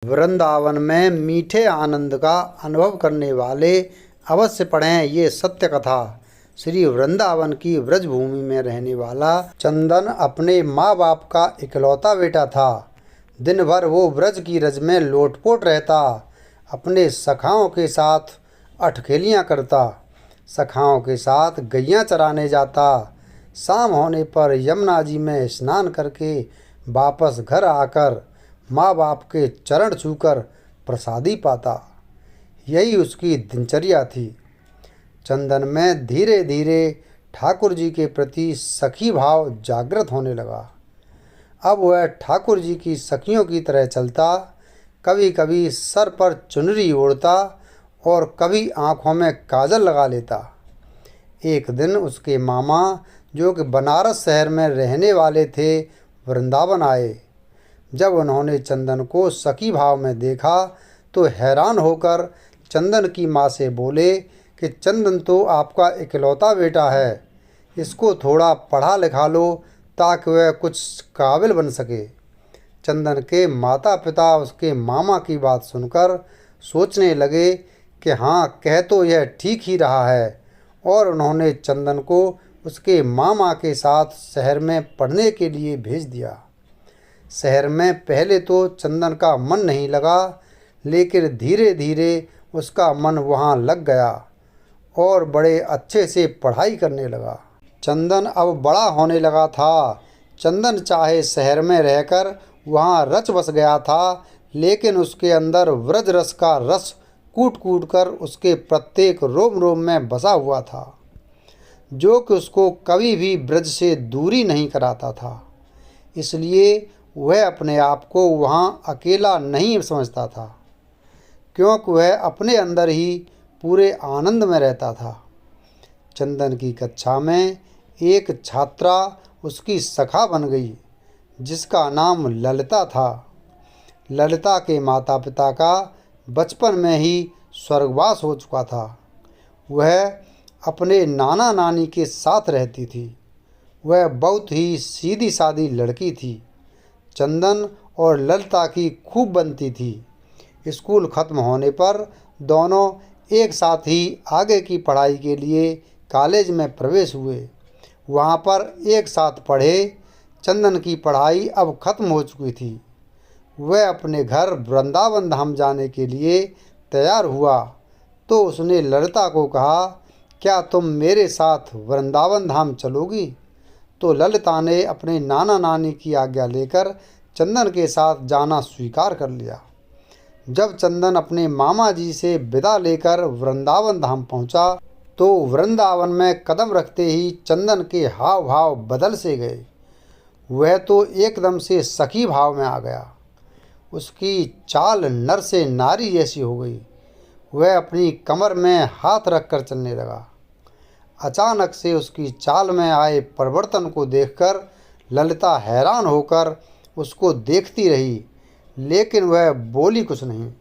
वृंदावन में मीठे आनंद का अनुभव करने वाले अवश्य पढ़ें ये सत्य कथा। श्री वृंदावन की व्रज भूमि में रहने वाला चंदन अपने माँ बाप का इकलौता बेटा था। दिन भर वो व्रज की रज में लोटपोट रहता, अपने सखाओं के साथ अठखेलियाँ करता, सखाओं के साथ गैयाँ चराने जाता। शाम होने पर यमुना जी में स्नान करके वापस घर आकर माँ बाप के चरण छूकर प्रसादी पाता। यही उसकी दिनचर्या थी। चंदन में धीरे धीरे ठाकुर जी के प्रति सखी भाव जागृत होने लगा। अब वह ठाकुर जी की सखियों की तरह चलता, कभी कभी सर पर चुनरी ओढ़ता और कभी आँखों में काजल लगा लेता। एक दिन उसके मामा, जो कि बनारस शहर में रहने वाले थे, वृंदावन आए। जब उन्होंने चंदन को सखी भाव में देखा तो हैरान होकर चंदन की माँ से बोले कि चंदन तो आपका इकलौता बेटा है, इसको थोड़ा पढ़ा लिखा लो ताकि वह कुछ काबिल बन सके। चंदन के माता पिता उसके मामा की बात सुनकर सोचने लगे कि हाँ, कह तो यह ठीक ही रहा है, और उन्होंने चंदन को उसके मामा के साथ शहर में पढ़ने के लिए भेज दिया। शहर में पहले तो चंदन का मन नहीं लगा, लेकिन धीरे धीरे उसका मन वहाँ लग गया और बड़े अच्छे से पढ़ाई करने लगा। चंदन अब बड़ा होने लगा था। चंदन चाहे शहर में रहकर वहाँ रच बस गया था, लेकिन उसके अंदर व्रज रस का रस कूट कूट कर उसके प्रत्येक रोम रोम में बसा हुआ था, जो कि उसको कभी भी ब्रज से दूरी नहीं कराता था। इसलिए वह अपने आप को वहाँ अकेला नहीं समझता था, क्योंकि वह अपने अंदर ही पूरे आनंद में रहता था। चंदन की कक्षा में एक छात्रा उसकी सखा बन गई, जिसका नाम ललिता था। ललिता के माता पिता का बचपन में ही स्वर्गवास हो चुका था। वह अपने नाना नानी के साथ रहती थी। वह बहुत ही सीधी सादी लड़की थी। चंदन और ललिता की खूब बनती थी। स्कूल खत्म होने पर दोनों एक साथ ही आगे की पढ़ाई के लिए कॉलेज में प्रवेश हुए। वहाँ पर एक साथ पढ़े। चंदन की पढ़ाई अब खत्म हो चुकी थी। वह अपने घर वृंदावन धाम जाने के लिए तैयार हुआ तो उसने ललिता को कहा, क्या तुम मेरे साथ वृंदावन धाम चलोगी? तो ललिता ने अपने नाना नानी की आज्ञा लेकर चंदन के साथ जाना स्वीकार कर लिया। जब चंदन अपने मामा जी से विदा लेकर वृंदावन धाम पहुंचा तो वृंदावन में कदम रखते ही चंदन के हाव भाव बदल से गए। वह तो एकदम से सखी भाव में आ गया। उसकी चाल नर से नारी जैसी हो गई। वह अपनी कमर में हाथ रखकर चलने लगा। अचानक से उसकी चाल में आए परिवर्तन को देखकर ललिता हैरान होकर उसको देखती रही, लेकिन वह बोली कुछ नहीं।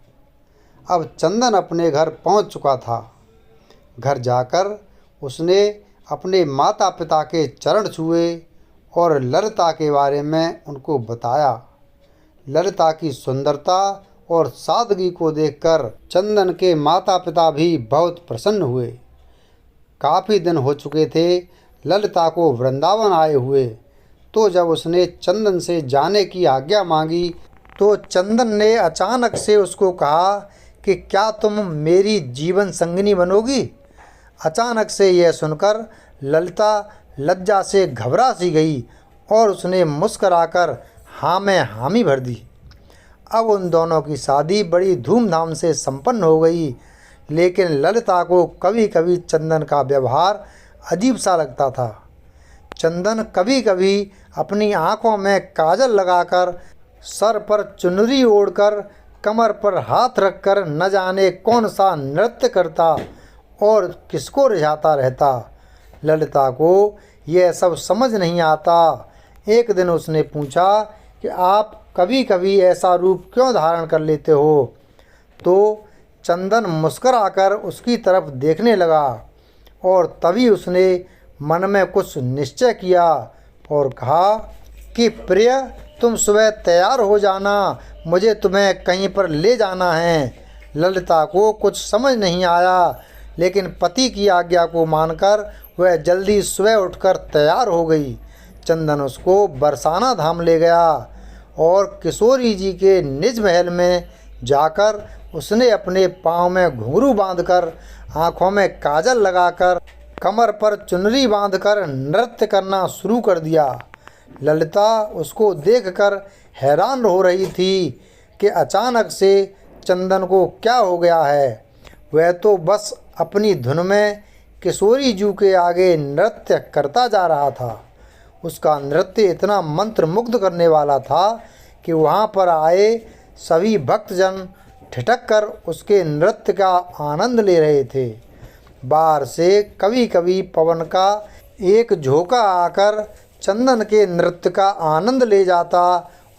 अब चंदन अपने घर पहुंच चुका था। घर जाकर उसने अपने माता पिता के चरण छुए और ललिता के बारे में उनको बताया। ललिता की सुंदरता और सादगी को देखकर चंदन के माता पिता भी बहुत प्रसन्न हुए। काफ़ी दिन हो चुके थे ललिता को वृंदावन आए हुए, तो जब उसने चंदन से जाने की आज्ञा मांगी तो चंदन ने अचानक से उसको कहा कि क्या तुम मेरी जीवन संगिनी बनोगी? अचानक से यह सुनकर ललिता लज्जा से घबरा सी गई और उसने मुस्कराकर हाँ में हामी भर दी। अब उन दोनों की शादी बड़ी धूमधाम से संपन्न हो गई, लेकिन ललिता को कभी कभी चंदन का व्यवहार अजीब सा लगता था। चंदन कभी कभी अपनी आँखों में काजल लगाकर, सर पर चुनरी ओढ़कर, कमर पर हाथ रखकर न जाने कौन सा नृत्य करता और किसको रिझाता रहता। ललिता को यह सब समझ नहीं आता। एक दिन उसने पूछा कि आप कभी कभी ऐसा रूप क्यों धारण कर लेते हो? तो चंदन मुस्कुराकर उसकी तरफ देखने लगा और तभी उसने मन में कुछ निश्चय किया और कहा कि प्रिय, तुम सुबह तैयार हो जाना, मुझे तुम्हें कहीं पर ले जाना है। ललिता को कुछ समझ नहीं आया, लेकिन पति की आज्ञा को मानकर वह जल्दी सुबह उठकर तैयार हो गई। चंदन उसको बरसाना धाम ले गया और किशोरी जी के निज महल में जाकर उसने अपने पाँव में घुंघरू बांधकर, आँखों में काजल लगाकर, कमर पर चुनरी बांधकर नृत्य करना शुरू कर दिया। ललिता उसको देखकर हैरान हो रही थी कि अचानक से चंदन को क्या हो गया है। वह तो बस अपनी धुन में किशोरी जू के आगे नृत्य करता जा रहा था। उसका नृत्य इतना मंत्रमुग्ध करने वाला था कि वहाँ पर आए सभी भक्तजन ठिठक कर उसके नृत्य का आनंद ले रहे थे। बाहर से कभी कभी पवन का एक झोंका आकर चंदन के नृत्य का आनंद ले जाता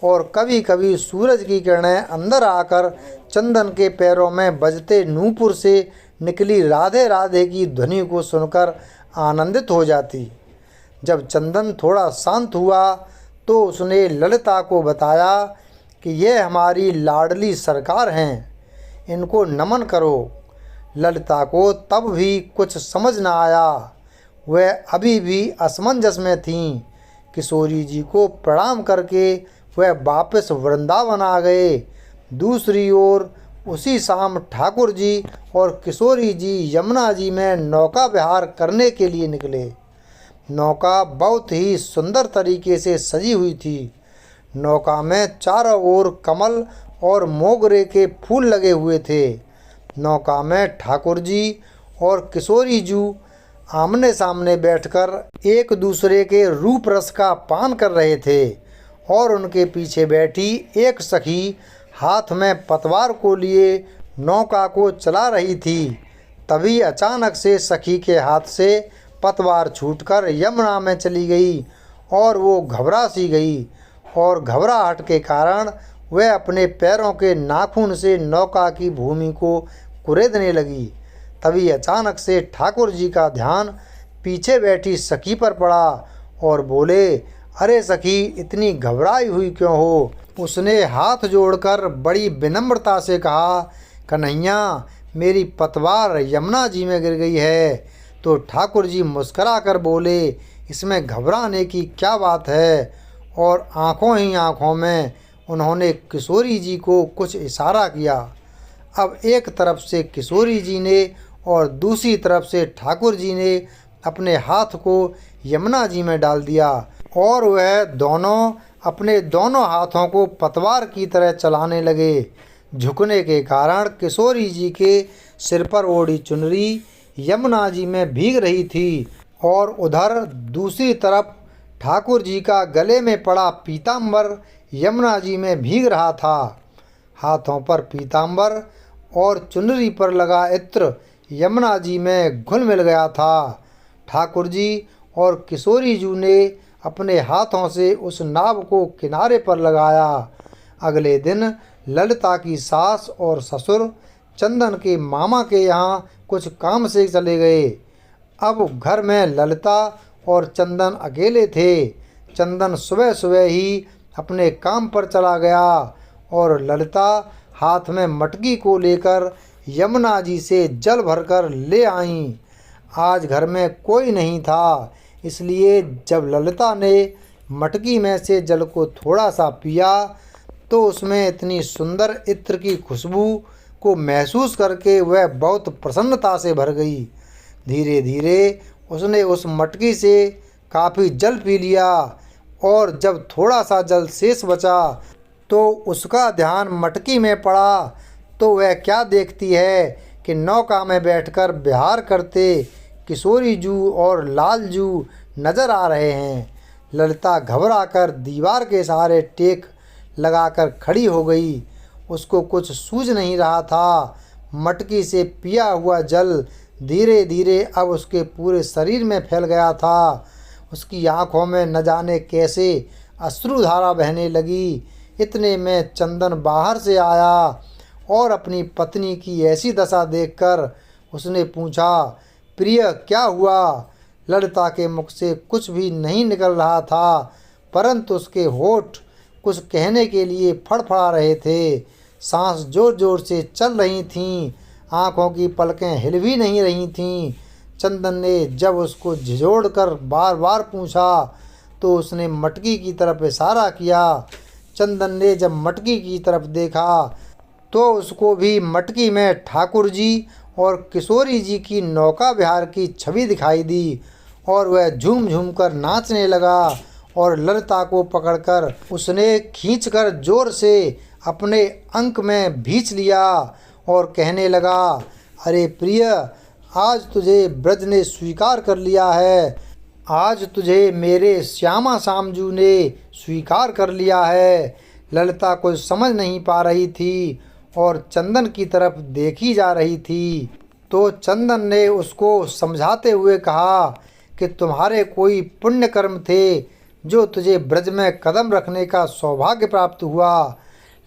और कभी कभी सूरज की किरणें अंदर आकर चंदन के पैरों में बजते नूपुर से निकली राधे राधे की ध्वनि को सुनकर आनंदित हो जाती। जब चंदन थोड़ा शांत हुआ तो उसने ललिता को बताया कि यह हमारी लाडली सरकार हैं, इनको नमन करो। ललिता को तब भी कुछ समझ न आया, वह अभी भी असमंजस में थीं। किशोरी जी को प्रणाम करके वह वापस वृंदावन आ गए। दूसरी ओर उसी शाम ठाकुर जी और किशोरी जी यमुना जी में नौका विहार करने के लिए निकले। नौका बहुत ही सुंदर तरीके से सजी हुई थी। नौका में चारों ओर कमल और मोगरे के फूल लगे हुए थे। नौका में ठाकुर जी और किशोरी जू आमने सामने बैठकर एक दूसरे के रूप रस का पान कर रहे थे और उनके पीछे बैठी एक सखी हाथ में पतवार को लिए नौका को चला रही थी। तभी अचानक से सखी के हाथ से पतवार छूटकर यमुना में चली गई और वो घबरा सी गई और घबराहट के कारण वह अपने पैरों के नाखून से नौका की भूमि को कुरेदने लगी। तभी अचानक से ठाकुर जी का ध्यान पीछे बैठी सखी पर पड़ा और बोले, अरे सखी, इतनी घबराई हुई क्यों हो? उसने हाथ जोड़कर बड़ी विनम्रता से कहा, कन्हैया, मेरी पतवार यमुना जी में गिर गई है। तो ठाकुर जी मुस्करा कर बोले, इसमें घबराने की क्या बात है? और आँखों ही आँखों में उन्होंने किशोरी जी को कुछ इशारा किया। अब एक तरफ से किशोरी जी ने और दूसरी तरफ से ठाकुर जी ने अपने हाथ को यमुना जी में डाल दिया और वह दोनों अपने दोनों हाथों को पतवार की तरह चलाने लगे। झुकने के कारण किशोरी जी के सिर पर ओढ़ी चुनरी यमुना जी में भीग रही थी और उधर दूसरी तरफ ठाकुर जी का गले में पड़ा पीताम्बर यमुना जी में भीग रहा था। हाथों पर पीताम्बर और चुनरी पर लगा इत्र यमुना जी में घुल मिल गया था। ठाकुर जी और किशोरी जी ने अपने हाथों से उस नाव को किनारे पर लगाया। अगले दिन ललिता की सास और ससुर चंदन के मामा के यहाँ कुछ काम से चले गए। अब घर में ललिता और चंदन अकेले थे। चंदन सुबह सुबह ही अपने काम पर चला गया और ललिता हाथ में मटकी को लेकर यमुना जी से जल भरकर ले आईं। आज घर में कोई नहीं था, इसलिए जब ललिता ने मटकी में से जल को थोड़ा सा पिया तो उसमें इतनी सुंदर इत्र की खुशबू को महसूस करके वह बहुत प्रसन्नता से भर गई। धीरे धीरे उसने उस मटकी से काफ़ी जल पी लिया और जब थोड़ा सा जल शेष बचा तो उसका ध्यान मटकी में पड़ा तो वह क्या देखती है कि नौका में बैठकर विहार करते किशोरी जू और लाल जू नजर आ रहे हैं। ललिता घबराकर दीवार के सहारे टेक लगाकर खड़ी हो गई। उसको कुछ सूझ नहीं रहा था। मटकी से पिया हुआ जल धीरे धीरे अब उसके पूरे शरीर में फैल गया था। उसकी आंखों में न जाने कैसे अश्रुधारा बहने लगी। इतने में चंदन बाहर से आया और अपनी पत्नी की ऐसी दशा देखकर उसने पूछा, प्रिय, क्या हुआ? ललिता के मुख से कुछ भी नहीं निकल रहा था, परंतु उसके होठ कुछ कहने के लिए फड़फड़ा रहे थे। सांस जोर जोर से चल रही थीं, आंखों की पलकें हिल भी नहीं रही थीं। चंदन ने जब उसको झिझोड़ कर बार बार पूछा तो उसने मटकी की तरफ इशारा किया। चंदन ने जब मटकी की तरफ देखा तो उसको भी मटकी में ठाकुर जी और किशोरी जी की नौका विहार की छवि दिखाई दी और वह झूम झूम कर नाचने लगा और ललिता को पकड़कर उसने खींचकर जोर से अपने अंक में भींच लिया और कहने लगा, अरे प्रिय, आज तुझे ब्रज ने स्वीकार कर लिया है। आज तुझे मेरे श्यामा सामजू ने स्वीकार कर लिया है। ललिता कुछ समझ नहीं पा रही थी और चंदन की तरफ देखी जा रही थी। तो चंदन ने उसको समझाते हुए कहा कि तुम्हारे कोई पुण्य कर्म थे जो तुझे ब्रज में कदम रखने का सौभाग्य प्राप्त हुआ,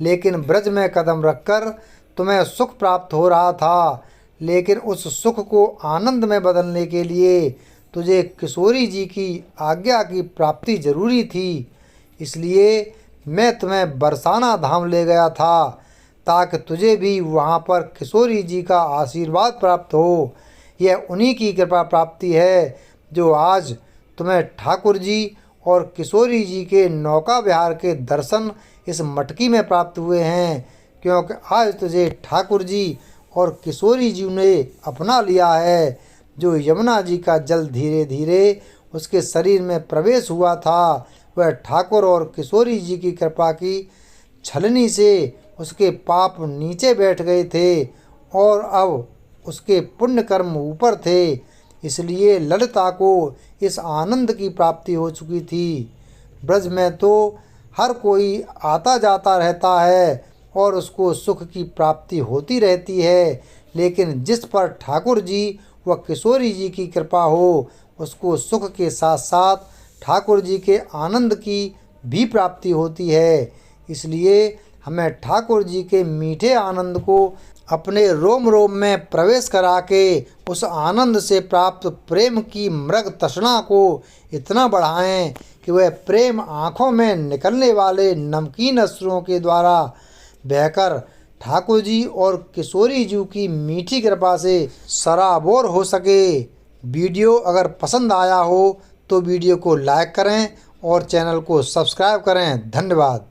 लेकिन ब्रज में कदम रखकर तुम्हें सुख प्राप्त हो रहा था, लेकिन उस सुख को आनंद में बदलने के लिए तुझे किशोरी जी की आज्ञा की प्राप्ति जरूरी थी। इसलिए मैं तुम्हें बरसाना धाम ले गया था ताकि तुझे भी वहाँ पर किशोरी जी का आशीर्वाद प्राप्त हो। यह उन्हीं की कृपा प्राप्ति है जो आज तुम्हें ठाकुर जी और किशोरी जी के नौका विहार के दर्शन इस मटकी में प्राप्त हुए हैं, क्योंकि आज तुझे ठाकुर जी और किशोरी जी ने अपना लिया है। जो यमुना जी का जल धीरे धीरे उसके शरीर में प्रवेश हुआ था, वह ठाकुर और किशोरी जी की कृपा की छलनी से उसके पाप नीचे बैठ गए थे और अब उसके पुण्य कर्म ऊपर थे। इसलिए ललिता को इस आनंद की प्राप्ति हो चुकी थी। ब्रज में तो हर कोई आता जाता रहता है और उसको सुख की प्राप्ति होती रहती है, लेकिन जिस पर ठाकुर जी व किशोरी जी की कृपा हो उसको सुख के साथ साथ ठाकुर जी के आनंद की भी प्राप्ति होती है। इसलिए हमें ठाकुर जी के मीठे आनंद को अपने रोम रोम में प्रवेश करा के उस आनंद से प्राप्त प्रेम की मृग तृष्णा को इतना बढ़ाएं कि वह प्रेम आँखों में निकलने वाले नमकीन अश्रुओं के द्वारा बहकर ठाकुर जी और किशोरी जी की मीठी कृपा से सराबोर हो सके। वीडियो अगर पसंद आया हो तो वीडियो को लाइक करें और चैनल को सब्सक्राइब करें। धन्यवाद।